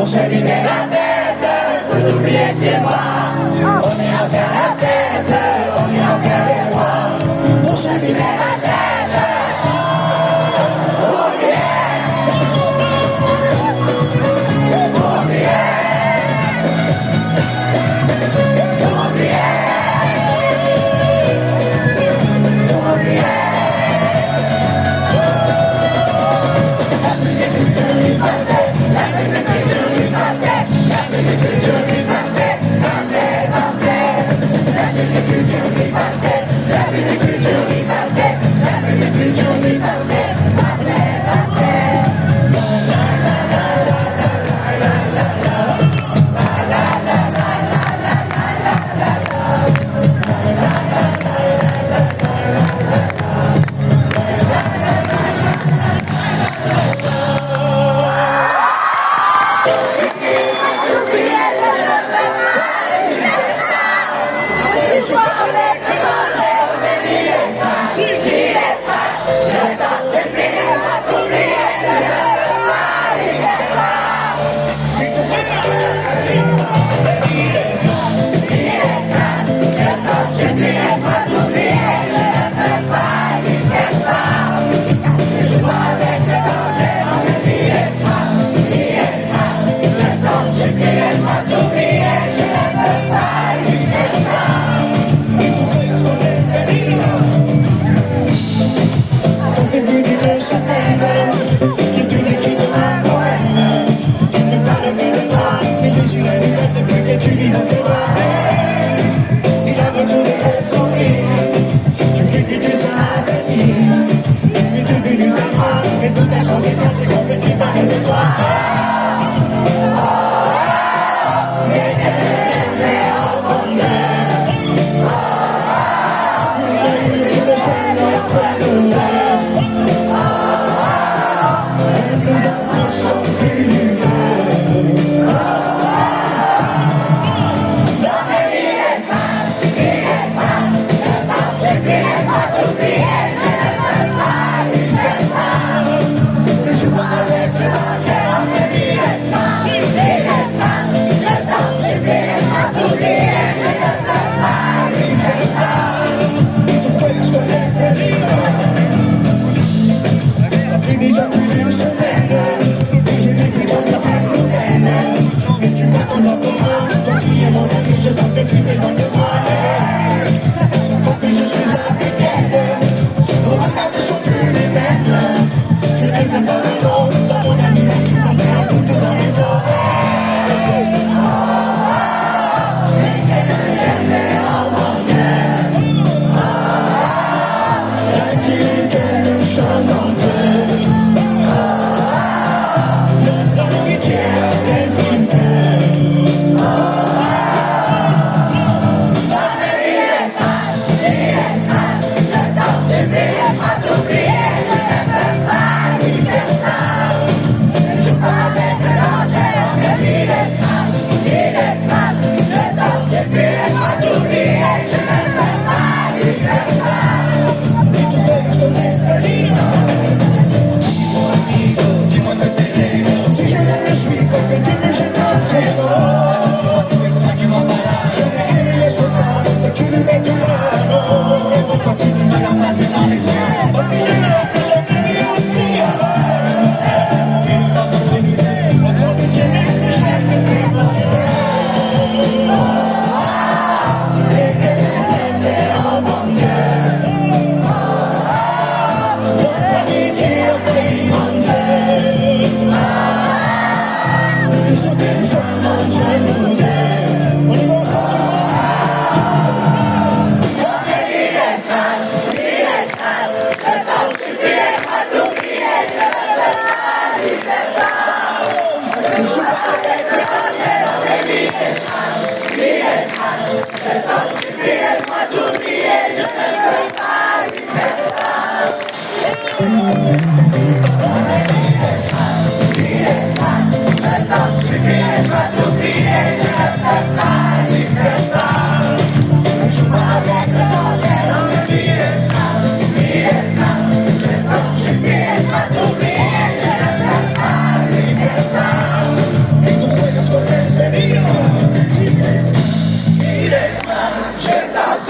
On se vidait la tête, vous n'oubliez moi. On est à faire la fête, on est à faire les rois. On se vidait la tête.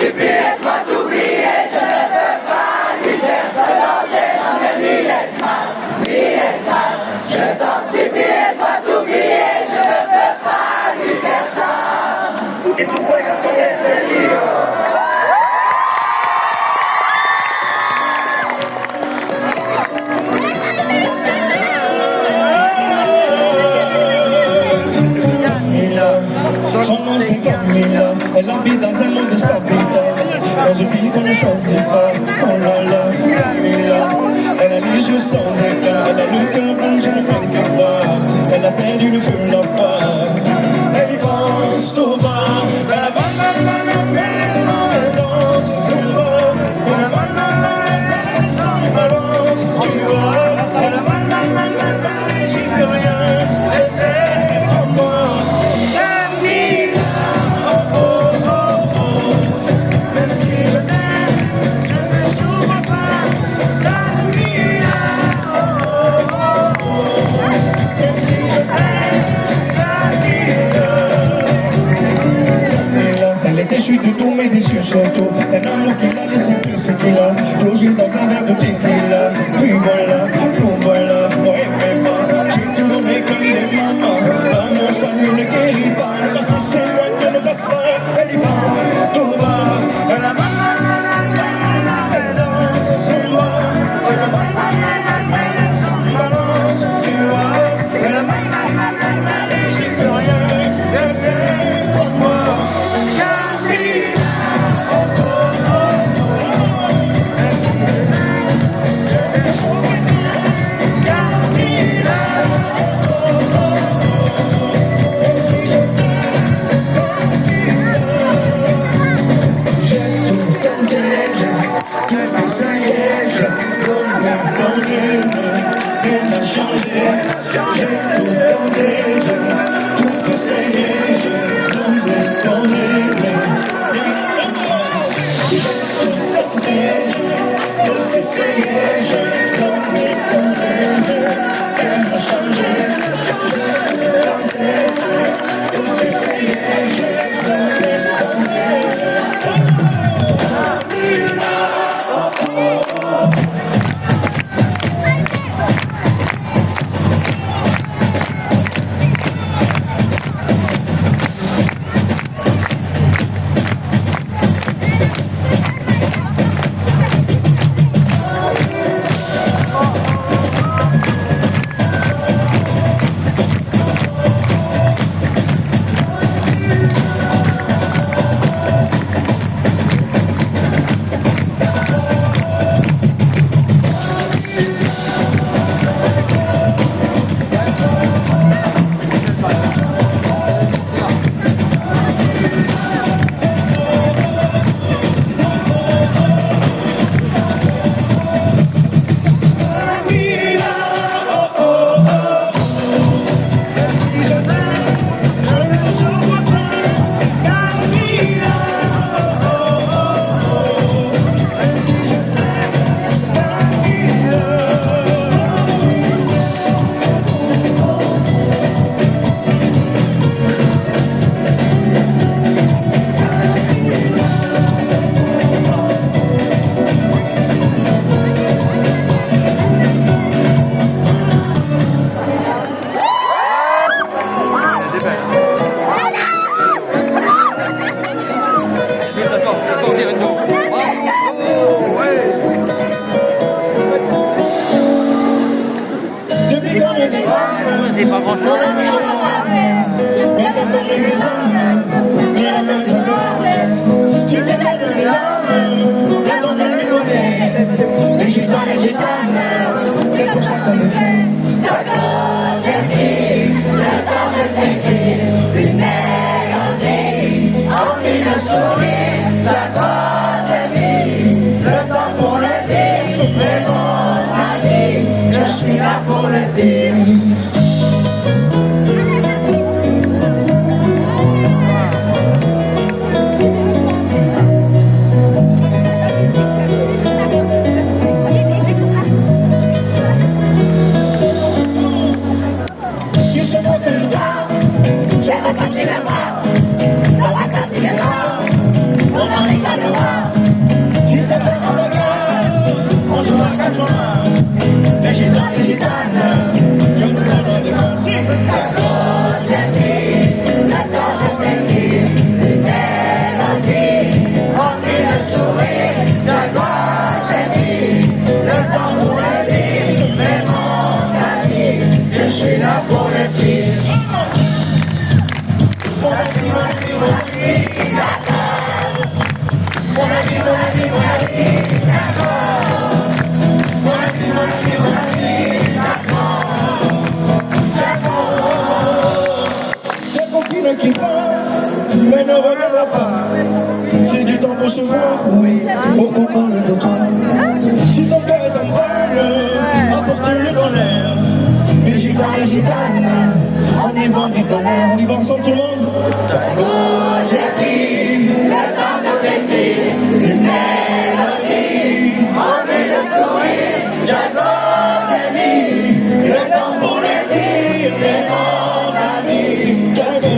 supplie, laisse-moi t'oublier. Je ne peux pas lui faire ce danger. Non mais laisse-moi, je t'en supplie, laisse-moi t'oublier. Je ne peux pas lui faire ça. Et tu puoi capire io. Son nom c'est Camilla, elle habite dans un monde de stabilité. Dans une ville qu'on ne choisit pas, oh là là, Camilla. Elle a les yeux sans éclat, elle a le cœur rouge, je ne m'inquiète pas. Elle a perdu le feu, la foi. Elle y pense tout bas, elle a mal, elle danse tout bas. Elle a mal, elle s'en balance, tu vois. Elle a mal, j'y peux rien, elle sait comme moi. Je suis de tous mes déçus surtout. Un amour qu'il a laissé plus ce qu'il a plongé dans un verre de tequila. Puis voilà, tout voilà, ouais mais pas. J'ai tout donné comme il est maman. L'amour soigne ne guérit pas. Le passé s'éloigne, ne passe pas. Elle y pense, tout va. Elle a mal, elle danse, tout va. Elle a mal, elle s'en balance, tu vois. Elle a mal, et j'y peux rien. Elle sait pour moi. C'est pas grand chose. C'est pour ça qu'on le fait. Ta cause est vive, le temps de t'écrire une mélodie, envie de sourire. Ta cause est vive, le temps pour le dire. Mais mon ami, je suis là pour le dire. ami, mon ami, mon ami, mon ami, mon ami, mon ami, j'ai copine qui part, mais ne reviendra pas. C'est du temps pour se voir, oui, pour qu'on parle de toi. Si ton cœur est en panne, apporte-le dans l'air. Les gitans, les gitanes, on y va en colère, on y va ensemble tout le monde. Django, j'ai pris le temps de t'écrire une mélodie, on met le sourire. Django, j'ai mis le temps pour le dire, mais mon ami, Django.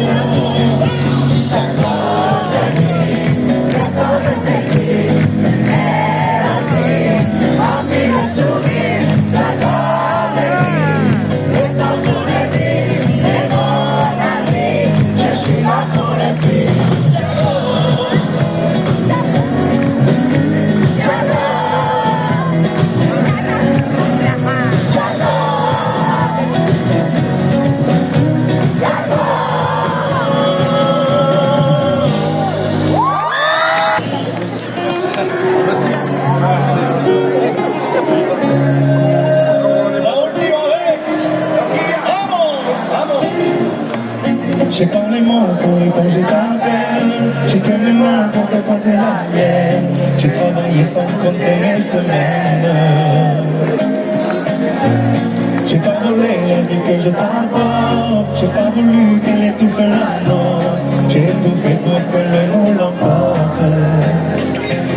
J'ai pas les mots pour éponger ta peine. J'ai que mes mains pour te compter la mienne. J'ai travaillé sans compter mes semaines. J'ai pas volé la vie que je t'apporte. J'ai pas voulu qu'elle étouffe la nôtre. J'ai tout fait pour que le nous l'emporte.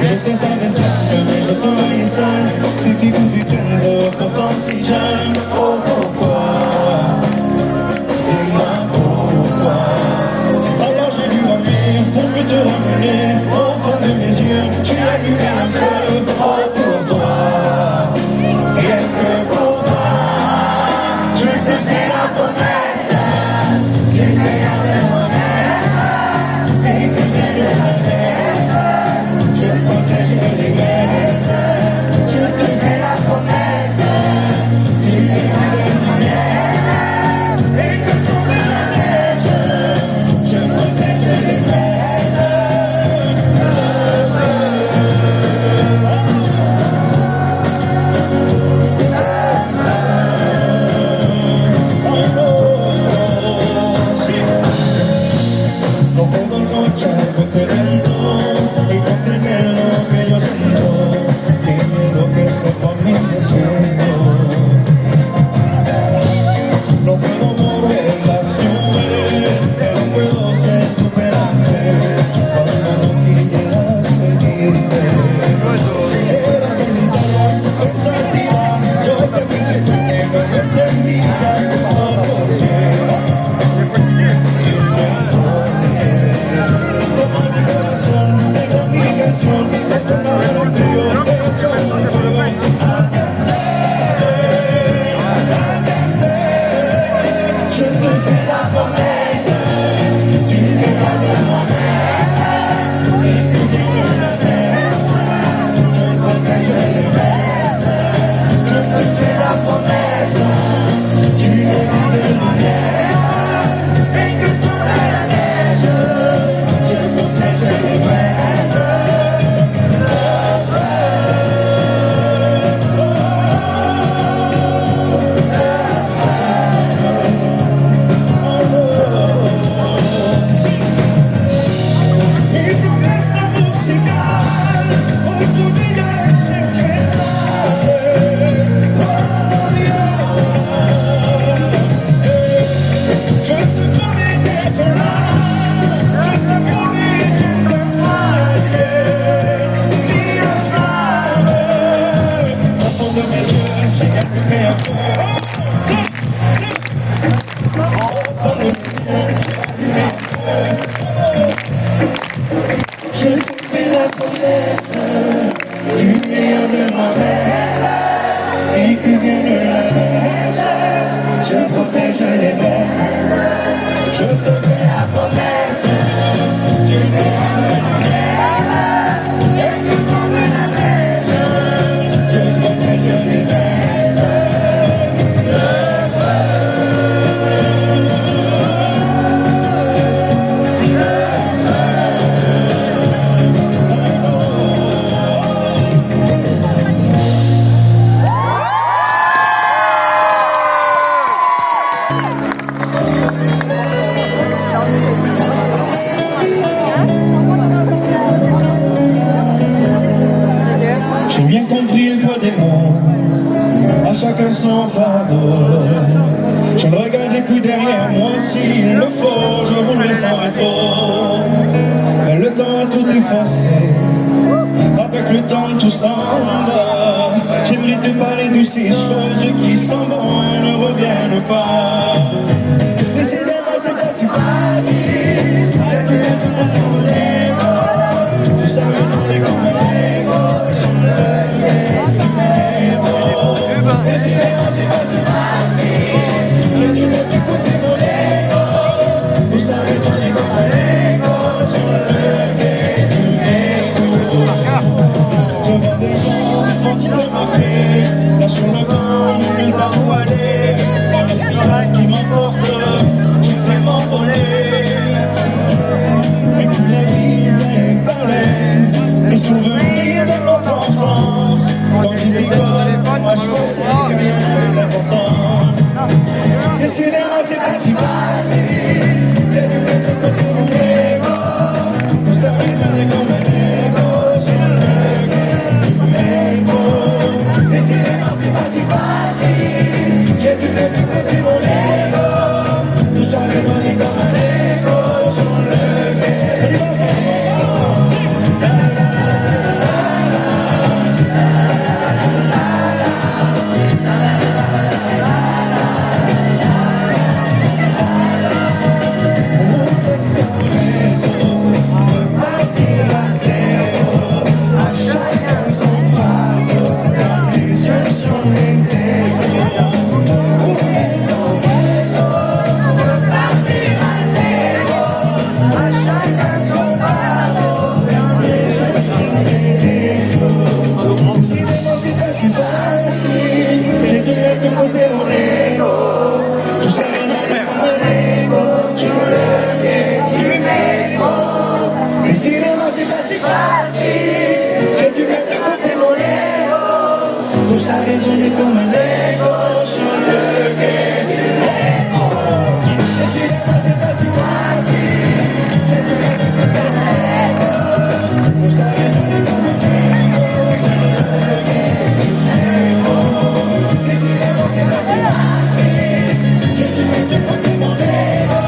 Je te savais seul, mais je te voyais seul. Petit bout du tunnel, pourtant si jeune. Oh, pourquoi? Alors j'ai dû ramener pour mieux te ramener au fond de mes yeux. J'ai allumé un feu, oh pour toi, rien que pour toi. Je te fais la promesse du meilleur des moments et que dès la fête, je protège les bêtes. Je te fais la promesse du meilleur des moments et que tombe la neige. Je protège les bêtes. No puedo luchar contra el viento y contener lo que yo siento. Qué miedo que sepa mi deseo. No puedo mover las nubes, pero puedo ser tu peraje cuando no quieras pedirme. Eras solitaria, pensativa, yo te puse que no me entendía. Oh, ¿por qué? Toma mi corazón, tengo mi canción, esto no era un frío, te echo un fuego. Je te fais la promesse du meilleur des moments et que vienne la fête, je protège les bêtes. Je te fais la promesse du meilleur des moments et que tombe la neige, je protège les bêtes. Mi promessa musicale, hoy tu vida es increíble. Oh Dios, je te promets d'être là, je te promets tout le foyer, mille flammes. Au fond de mes yeux, j'ai allumé un feu. Au fond de mes yeux, je te fais la promesse du meilleur de moi-même et que vienne la fête, je protège les bêtes. Je te fais la promesse du meilleur de moi-même et que tombe la neige, je protège les bêtes. J'ai bien compris le poids des mots, à chacun son fardeau. Je ne regarderai plus derrière moi s'il le faut, je roulerai sans rétro. Mais le temps a tout effacé, avec le temps tout s'en va. J'aimerais te parler de ces choses qui s'en vont et ne reviennent pas. Décidément c'est pas si facile, j'ai dû être pour ton ego. Vous savez j'en ai comme un ego, sur le ego. Décidément c'est pas si facile, j'ai dû mettre écouter mon ego. Vous savez j'en ai comme un ego, sur le ego. Je vois des gens, vont-ils remarquer, là sur le banc, nulle part où aller, dans la spirale qui m'emporte, je suis tellement volé. Et puis la vie vient parler, les souvenirs de notre enfance. Quand j'étais gosse, moi je pensais que rien n'avait d'important. Décidément c'est pas si facile, j'ai dû mettre de côté mon ego. Vous savez j'en ai comme un ego, sur le ego. Décidément c'est pas si facile, j'ai dû mettre de côté mon ego. Vous savez j'en ai comme un ego, sur le ego. J'ai dû mettre de côté mon ego. Tout ça résonne comme un ego. Sur le quai du métro. Décidément c'est pas si facile, j'ai dû mettre de côté mon ego. Tout ça résonne comme un ego. Sur le quai du métro. Décidément c'est pas si facile, j'ai dû mettre de côté mon ego. Tout ça résonne comme un ego. Sur le quai du métro. Décidément c'est pas si facile, j'ai dû mettre de côté mon ego.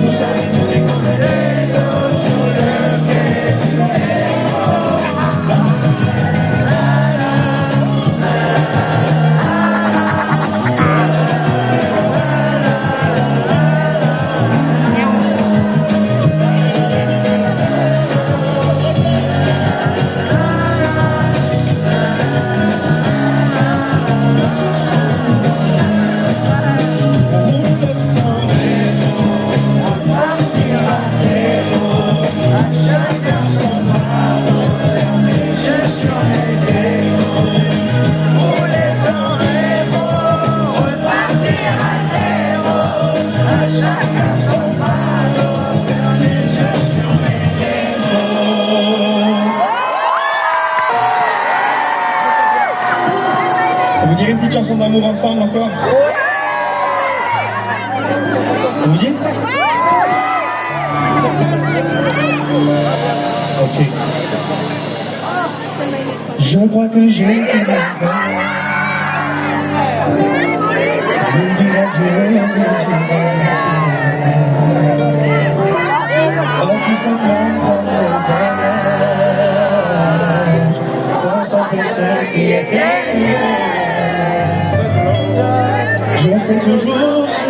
Vous savez j'en ai comme un ego, sur le quai du métro. Ça vous dirait une petite chanson d'amour ensemble encore? Ça vous dit? Ok. Je crois que j'ai tout le temps. Je dis adieu, bâti semblant prendre le voyage dans sa celle qui était. Je fais toujours ce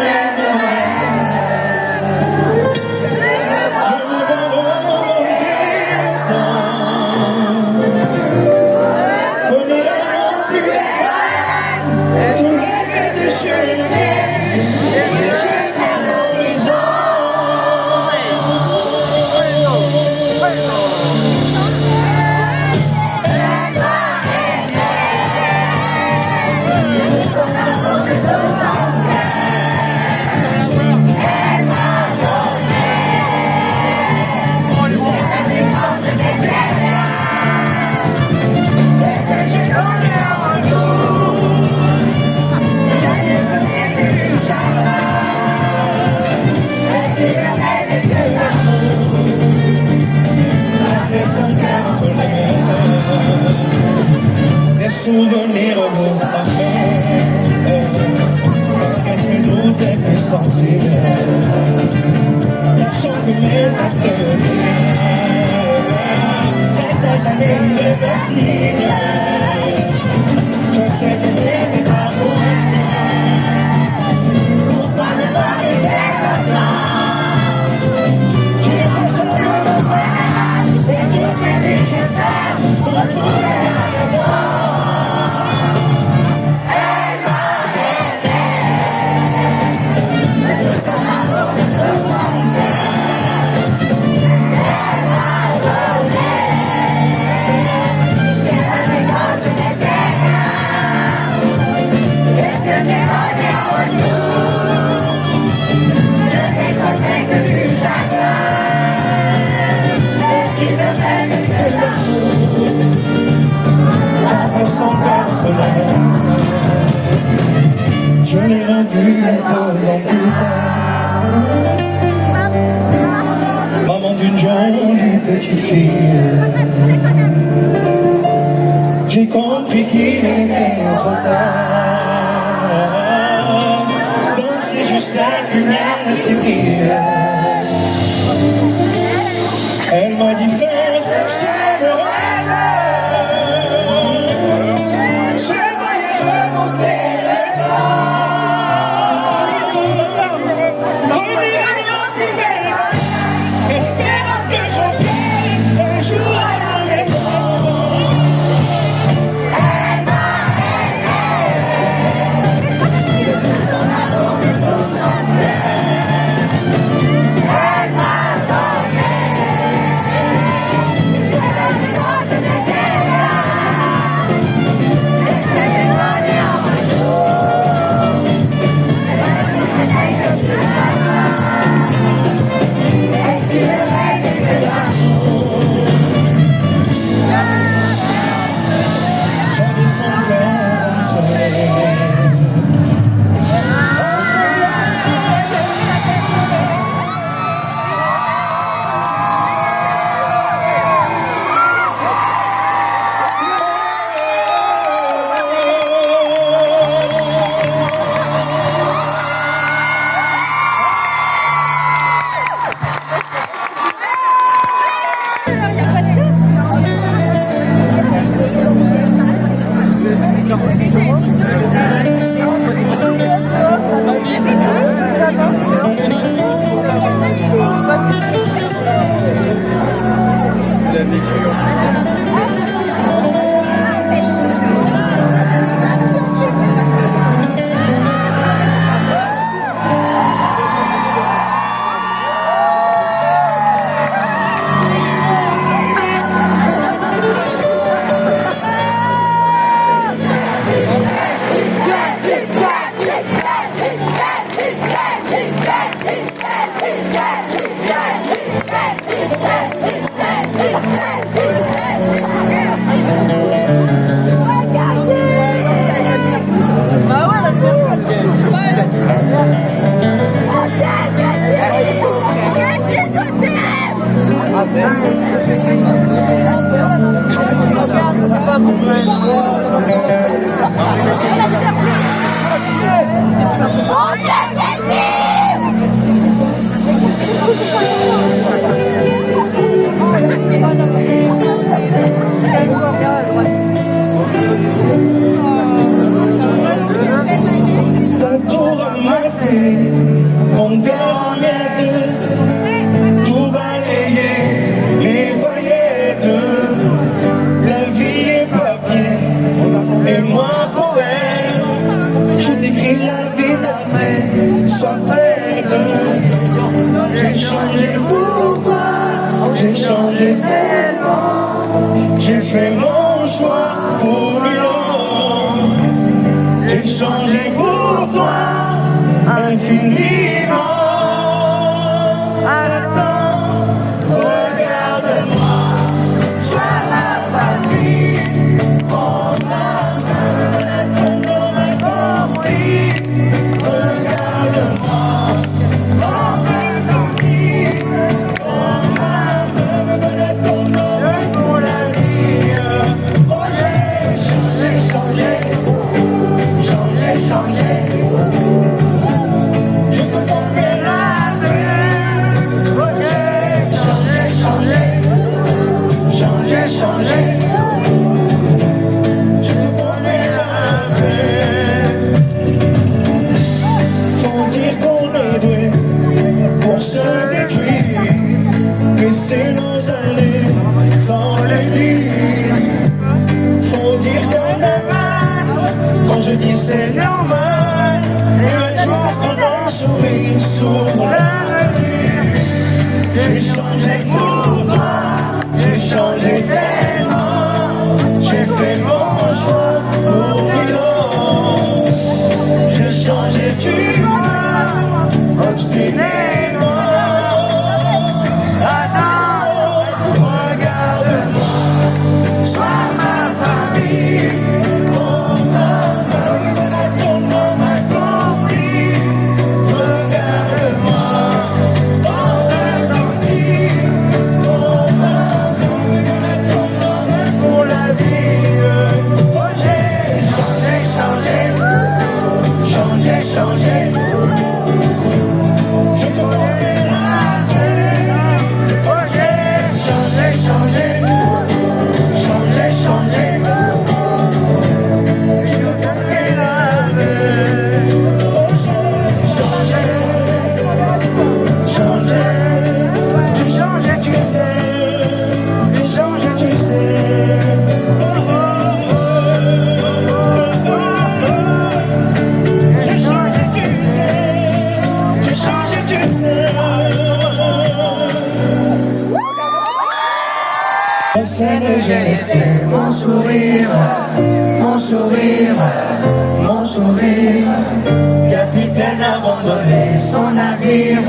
des années irréversibles. Je sais que je n'étais pas pour rien. Pourquoi ne pas lutter comme ça? J'ai besoin de me voir et toutes mes vies j'espère retrouver la raison. Elle m'a aidé de son amour, de son cœur. Elle m'a donné ce qu'elle avait quand je n'étais rien. Qu'est-ce que j'ai donné en retour? Je récolte que du chagrin et qui ne mène que l'amour avec son partenaire. Je l'ai revu 2 ans plus tard, maman d'une jolie petite fille. J'ai compris qu'il était trop tard. Dans ses yeux, cette lumière qui brille. Elle m'a dit frère, c'est le rêve. Je voyais remonter le temps. On ira bien plus belle, espérant que j'en ferai un jour à la maison. Elle m'a aidé de son amour et de son cœur. Elle m'a donné ce qu'elle avait quand je n'étais rien. Est-ce que j'ai donné en retour? Elle ne mène que de l'amour et qui ne mène que l'amour. J'avais son cœur entre les mains. T'as tout ramassé, mon cœur en miettes, tout balayé, les paillettes. La vie est papier, et moi poème. Je t'écris la vie d'après, sois prête. J'ai changé pour toi, j'ai changé tellement. J'ai fait mon choix pour l'homme. J'ai changé pour toi infiniment. Attends, regarde-moi, sois ma famille. Mon âme, ton nom m'a compris. Regarde-moi, on me confie. Mon âme, ton nom pour la vie. Oh, j'ai changé, changé. Changer. Je te comprends. je dis c'est normal. Un jour quand un sourire s'ouvre l'avenir. J'ai changé pour toi, j'ai changé tellement. J'ai fait mon choix pour vivre. J'ai changé, tu vois, obstinément. Attends, regarde-moi, sois ma famille. Ton homme accompli. Regarde-moi, ton repentir. Ton homme pour la vie. Oh, j'ai changé. Je te connais la paix. Oh, j'ai changé. Je te connais la paix. Oh, j'ai changé, tu sais. J'ai changé, tu sais. Oh, oh, oh, oh, oh. J'ai changé, tu sais. J'ai changé, tu sais. La scène, j'ai laissé mon sourire, mon sourire, mon sourire. Capitaine abandonné son navire,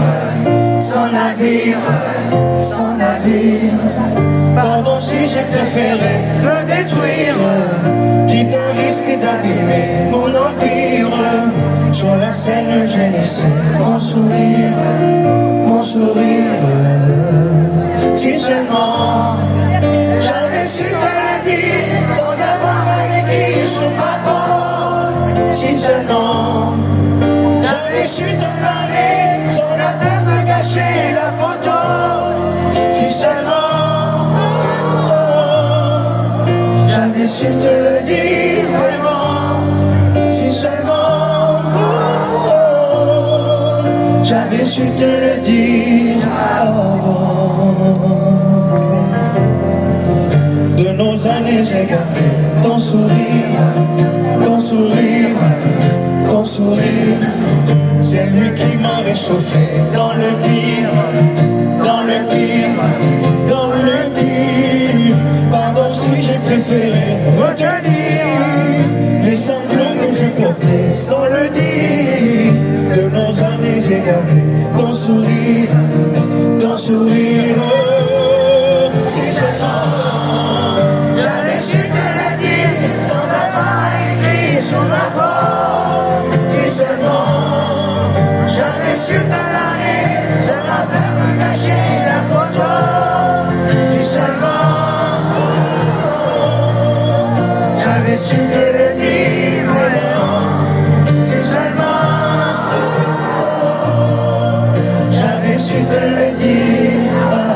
son navire, son navire. Pardon si j'ai préféré me détruire, quitte à risque d'abîmer mon empire. Sur la scène, j'ai laissé mon sourire, mon sourire. Si seulement j'avais su te le dire sans avoir à l'écrire sur ma peau. Si seulement j'avais su te parler sans la peur de gâcher la photo. Si seulement j'avais su te le dire vraiment. Si seulement j'avais su te le dire avant. De nos années, j'ai gardé ton sourire, ton sourire, ton sourire. C'est lui qui m'a réchauffé dans le pire, dans le pire, dans le pire. Pardon si j'ai préféré retenir les sanglots que je portais sans le dire. De nos années, j'ai gardé ton sourire, ton sourire. Si seulement j'avais su te le dire sans avoir à écrire sur ma peau. Si seulement j'avais su te l'année sans la peur de gâcher la photo. Si seulement j'avais su te le dire vraiment. Si seulement j'avais su te le dire avant.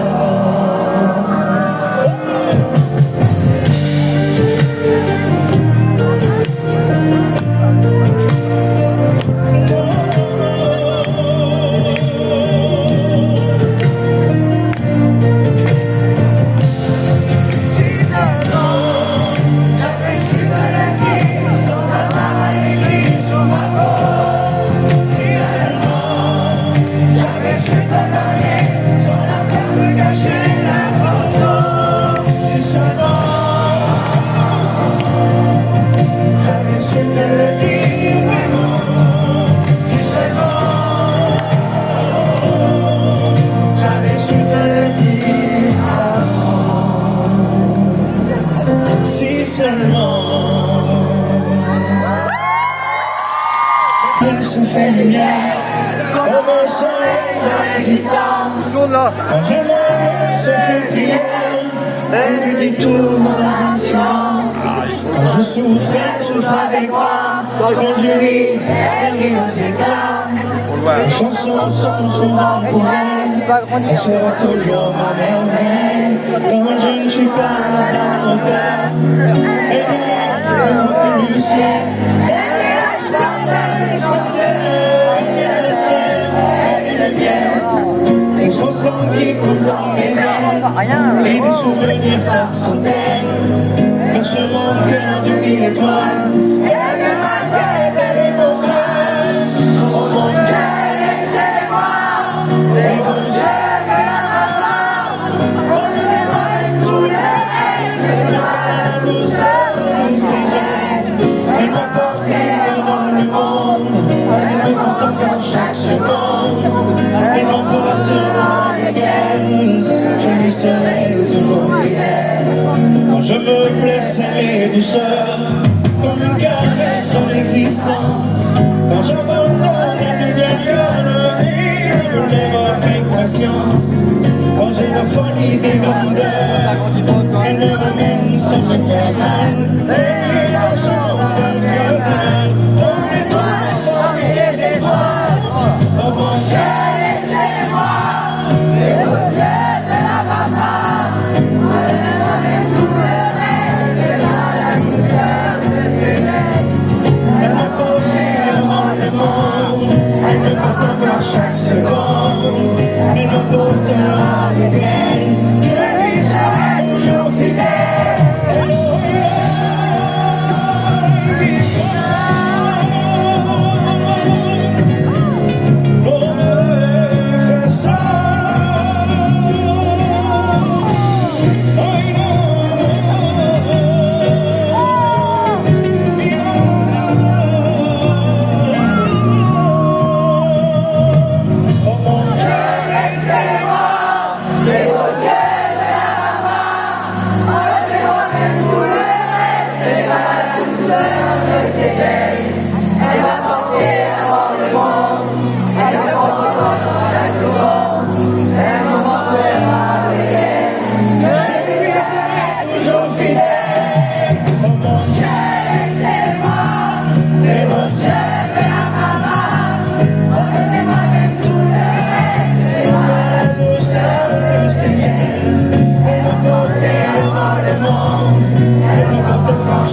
Si seulement il se fait lumière comme un soleil de résistance. Quand je me se fait prière, elle lui dit tout dans un silence. Quand je souffre, elle souffre avec moi. Quand je ris, elle rit aux éclats. Les chansons sont souvent pour elle. Elle sera toujours ma merveille. Quand je ne suis pas à mon cœur, elle est du ciel. Elle est la splendeur des splendeurs. Elle est le ciel, elle est le bien. C'est son sang qui coule dans mes veines. Et des souvenirs par centaines. Dans ce mon cœur de mille étoiles. Elle est ma sel et douceur, comme une caresse dans l'existence. Quand j'abandonne, elle devient conne et je me lève avec patience. Quand j'ai la folie des grandeurs, elle me ramène sans me faire mal. Les garçons de l'infernal, dans les toits et les étoiles. Oh mon Dieu, laissez-moi les beautés de la maman. Elle tout le reste, elle a la douceur de ses gestes. Elle m'a porté avant le monde, elle me porte encore chaque seconde. Elle me portera avec elle, je lui serai toujours fidèle.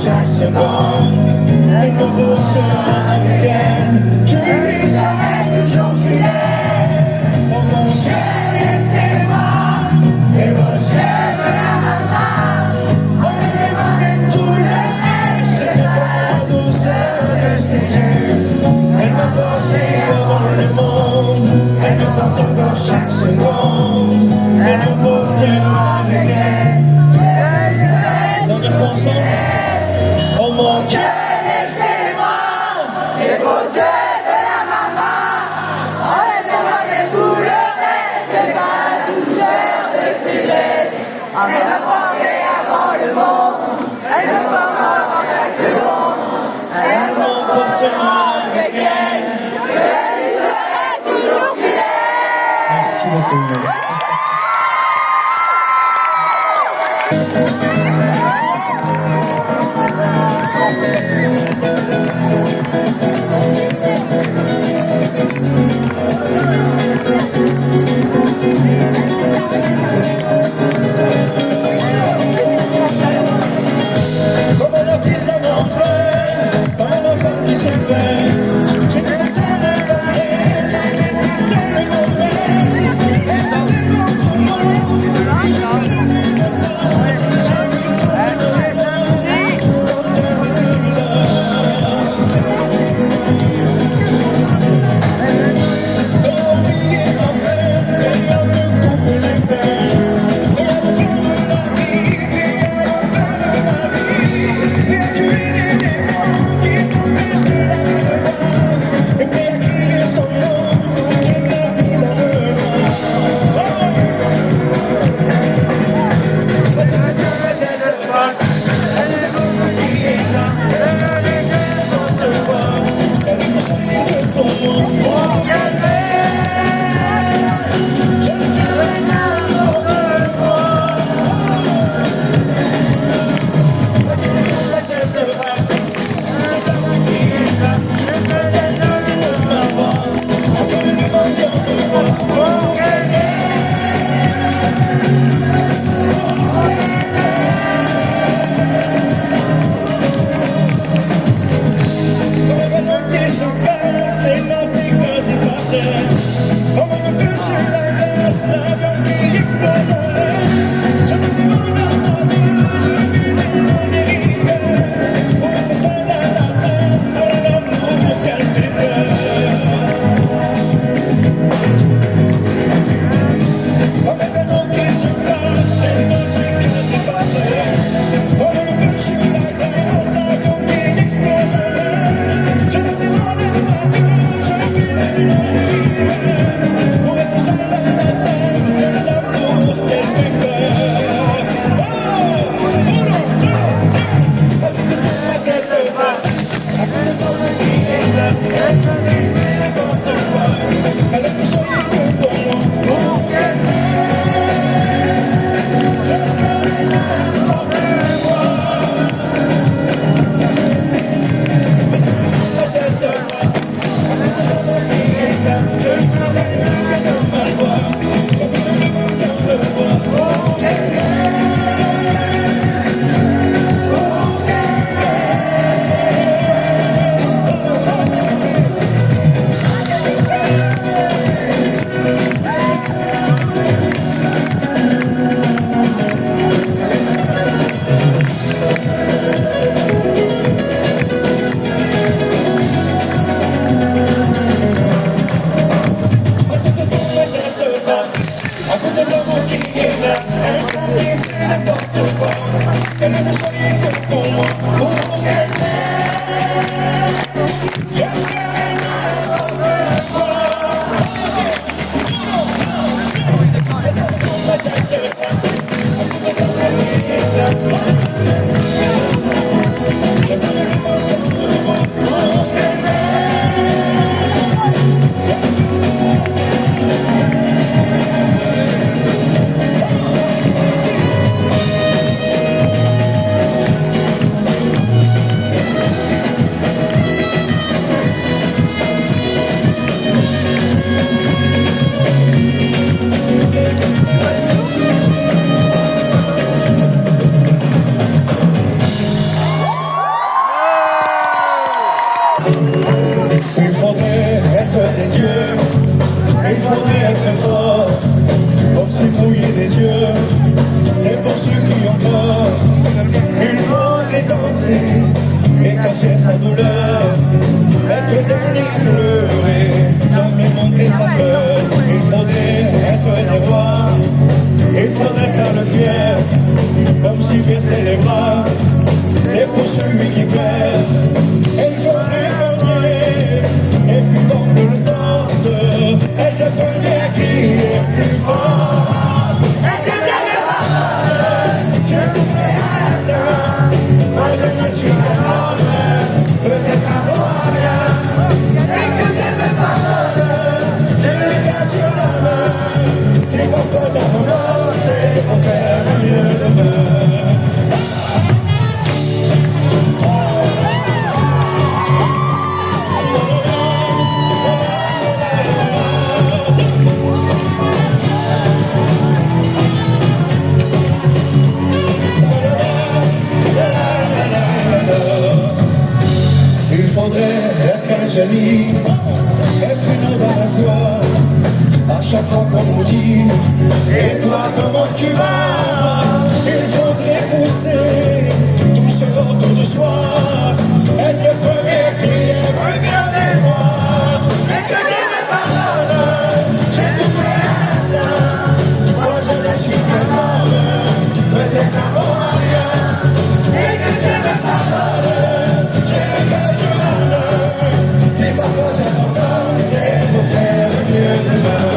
Chaque seconde, elle me portera avec elle. Je lui serai toujours fidèle. Oh mon Dieu, laissez-moi les beaux yeux de la maman. Enlevez-moi même tout le reste, elle me porte la douceur de ses gestes. Elle m'a porté avant le monde, elle me porte encore chaque seconde. Elle me portera avec elle. Dans le fond, oh mon Dieu, laissez-moi les beaux yeux de la maman. Enlève-moi même tout le reste, elle m'a la douceur de ses gestes. Elle m'a porté avant le monde, elle me porte encore chaque seconde. Elle m'emportera avec elle, je lui serai toujours fidèle. Merci beaucoup. celui qui perd. Elle faudrait gagner, et puis donc le danse, elle te connaît qui est plus fort. Elle te jamais pardonne, je tout fais à l'instant. Moi je ne suis qu'un homme, peut-être un bon rien. Et que Dieu me pardonne, j'ai le gars sur la main. C'est pourquoi j'abandonne, c'est pour faire mieux demain. Il faudrait être un génie, être une ode à la joie. À chaque fois qu'on nous dit, et toi comment tu vas? Il faudrait pousser tout ce autour de soi. Être le premier crier, regardez-moi. Et que Dieu me pardonne, j'ai tout fait à l'instant. Moi je ne suis qu'un homme, peut-être un bon à rien. Et que Dieu me pardonne, j'ai le cœur sur la main. C'est pourquoi j'abandonne, c'est pour faire mieux demain.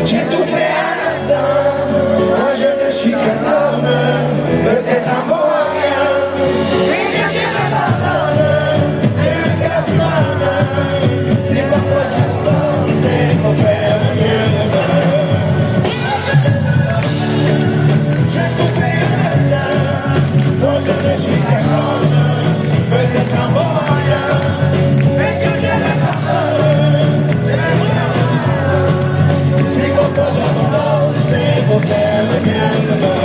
J'ai tout fait à l'instant, moi je ne suis qu'un homme, peut-être un bon à rien. Et que Dieu me pardonne, j'ai le cœur sur la main. C'est pourquoi j'abandonne, c'est pour faire mieux demain. J'ai tout fait à l'instant, moi je ne suis qu'un homme, peut-être un bon à rien. Et que Dieu me pardonne, c'est pourquoi j'abandonne, c'est pour faire mieux demain.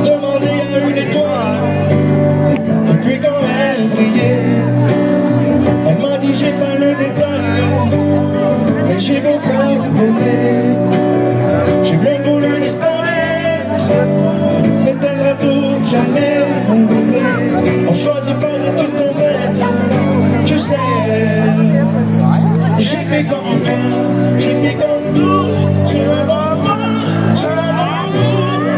Demandez à une étoile, depuis quand elle brillait. Elle m'a dit j'ai pas le détail, mais j'ai beaucoup aimé. J'ai même voulu disparaître, n'éteindre à tout jamais mon bonheur. On choisit pas de tout commettre, tu sais. J'ai fait comme toi, j'ai fait comme tout, sur le moment, sur le moment.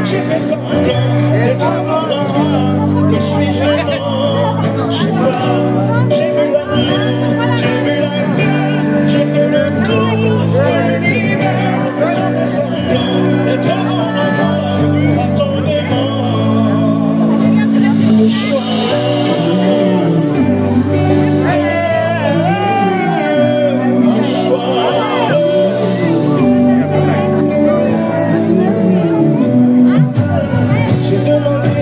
J'ai fait semblant d'être un bon endroit, mais suis-je vraiment? Je sais pas, j'ai vu l'amour, j'ai vu la guerre, j'ai fait le tour de l'univers. J'ai fait semblant d'être un bon endroit, attendez-moi, le choix. J'ai demandé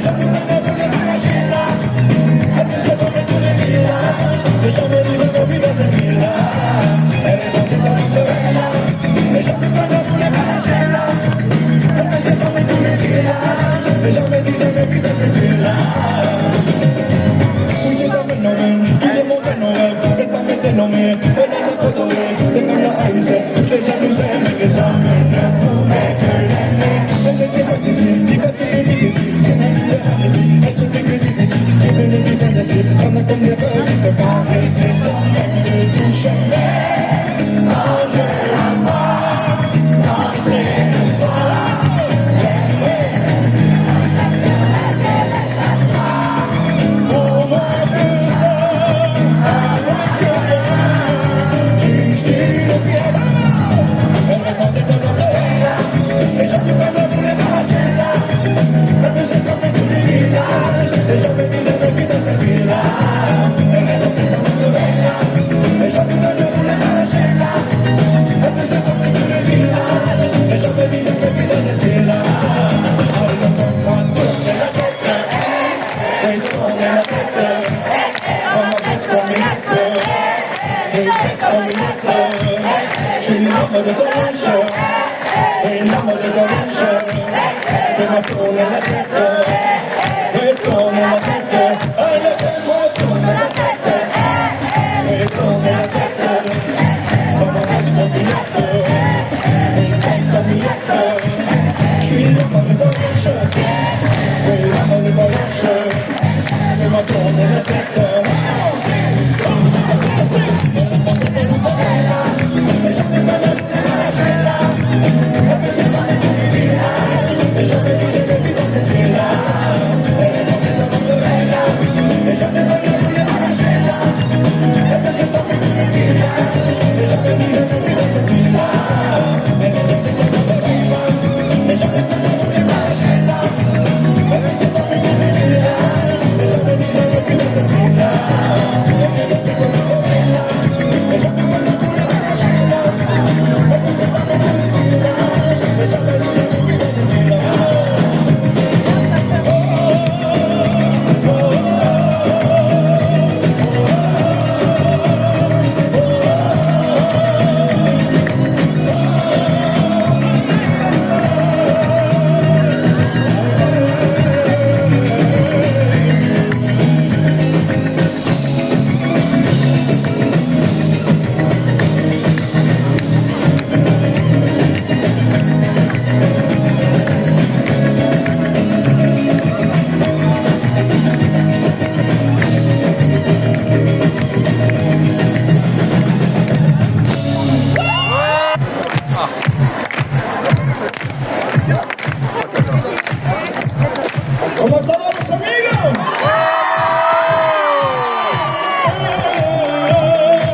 déjà vu ma mère voulait m'arracher là. Elle peut se promener tous les villages, mais jamais nous avons vu dans cette ville-là. Elle est montée dans notre là, mais jamais ma mère voulait m'arracher là. Elle peut se promener tous les villages, mais jamais nous avons vu dans cette ville-là. Oui, c'est un phénomène, il est mon phénomène, faites pas mes phénomènes, elle est la cotorée, les comme la haïs, les jaloux aiment et les hommes ne pouvaient que l'aimer. Elle était pas difficile, difficile, c'est la vie de la vie, elle se fait que difficile, et bien le but indécile, comme comme les feuilles de caresser sans même te toucher. Quand je la vois, danser le soir, j'aimerais. Et jamais pas de voulait m'arracher là. Elle peut se tromper tous les villages. Et jamais dit jamais vu dans cette ville-là. Elle est montée dans notre là. Et jamais pas de voulait m'arracher là. Elle peut se tromper tous les villages. Et jamais dit jamais vu dans cette ville-là. Alors donne-moi tourner la tête. Et tourner la tête. Comme ma tête comme une école. Et tête comme une école. Je suis l'homme de ton manche. Et l'homme de ton manche, fais-moi tourner la tête, et tourner la tête, allez fais-moi tourner la tête, et tourner la tête, comme un tête comme une école, une tête comme une école, je suis l'homme de ton manche, et l'homme de ton manche, fais-moi tourner la tête, mais jamais pas de m'arracher là. C'est dans les tous les villages, et jamais vu, jamais vu dans cette ville-là. Elle est montée dans notre là, et jamais pas de voulait m'arracher là. Elle peut se tomber tous les villages, et jamais vu, jamais vu dans cette ville-là. Elle est montée dans notre là, et jamais pas de voulait m'arracher là. Elle peut se tomber tous les villages, et jamais vu, jamais vu dans cette ville-là. Elle est montée dans notre là, et jamais pas de voulait m'arracher là. Elle peut se tomber tous les villages. Mais jamais nous avons vu dans le village. ¿Cómo estamos los amigos?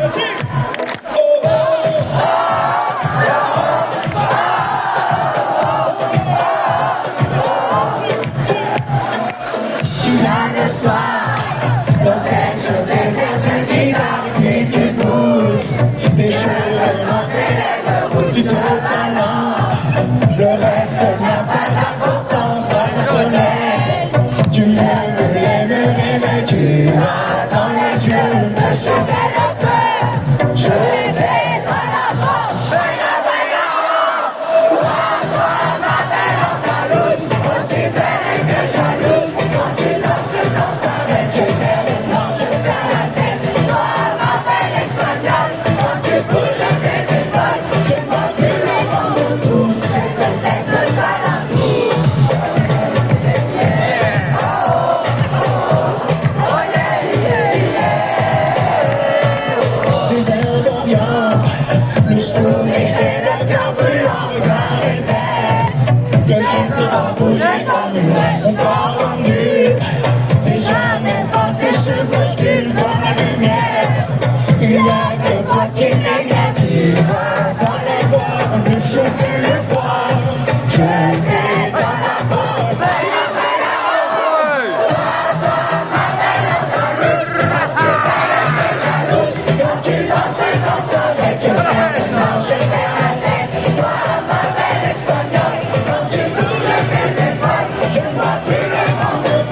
Sí. Tu viens le soir, dans cette chose déserte qui va et tu bouges, tes cheveux dans tes lèvres rouges, tu te balances, le reste n'a pas d'importance, comme le soleil. Tu me l'aimerais, mais tu as dans les yeux le chevet de feu. Je vais dans la porte, baila, baila, oh. Toi, ma belle Andalouse, aussi belle que jalouse. Quand tu danses, le danse avec. Je perds le blanc, je perds la tête. Toi, ma belle Espagnole, quand tu bouges tes épaules, je ne vois plus le monde autour. C'est peut-être ça l'amour. Le sourire et le cœur brûlant, regard épais, que je peux en bouger comme une main, mon corps rendu, et jamais pensé se bouscule comme la lumière. Il n'y a que toi qui m'énerve, tu vas dans les voies, le chaud et le froid, je t'ai dans la porte, baila, baila, oh. Toi, ma belle Andalouse, aussi belle que jalouse, quand tu danses avec, je perds le blanc, je perds la tête. Toi, ma belle Espagnole, quand tu bouges tes épaules, je ne vois plus le monde.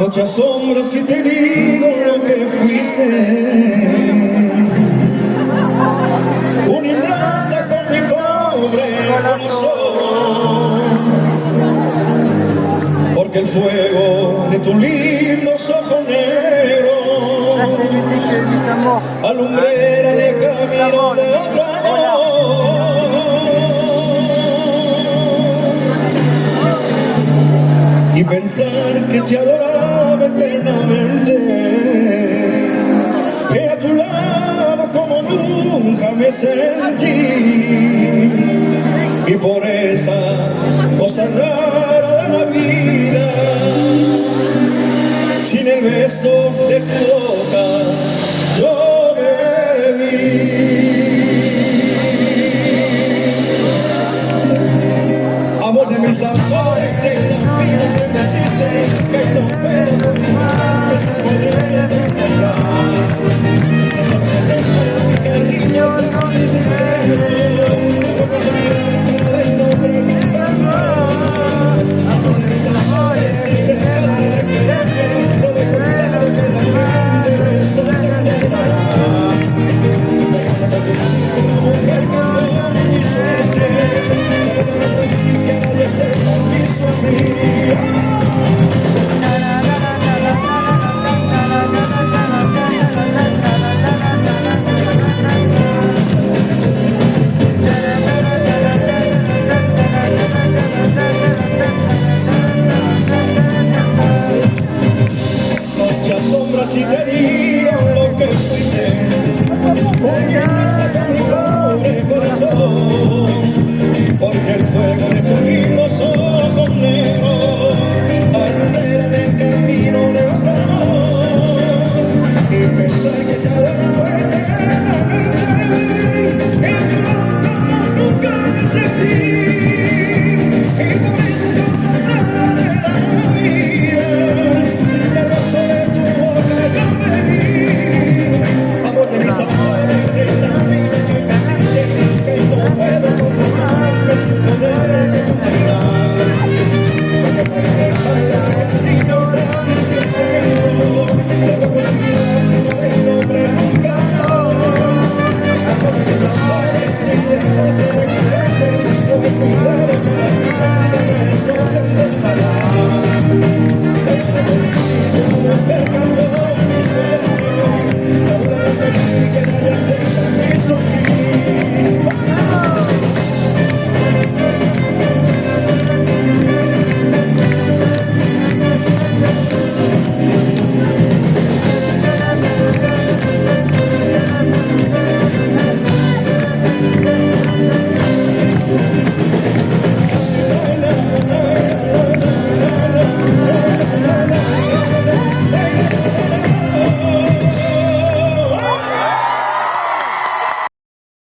Muchas sombras y te digo lo que fuiste. Una ingrata con mi pobre corazón. Porque el fuego de tus lindos ojos negros alumbrera el camino de otro amor. Y pensar que te adoraba eternamente, que a tu lado como nunca me sentí, y por esas cosas raras de la vida, sin el beso de tu boca, yo me vi. Amor de mis amores, de la vida que me hiciste, que no puedo olvidar.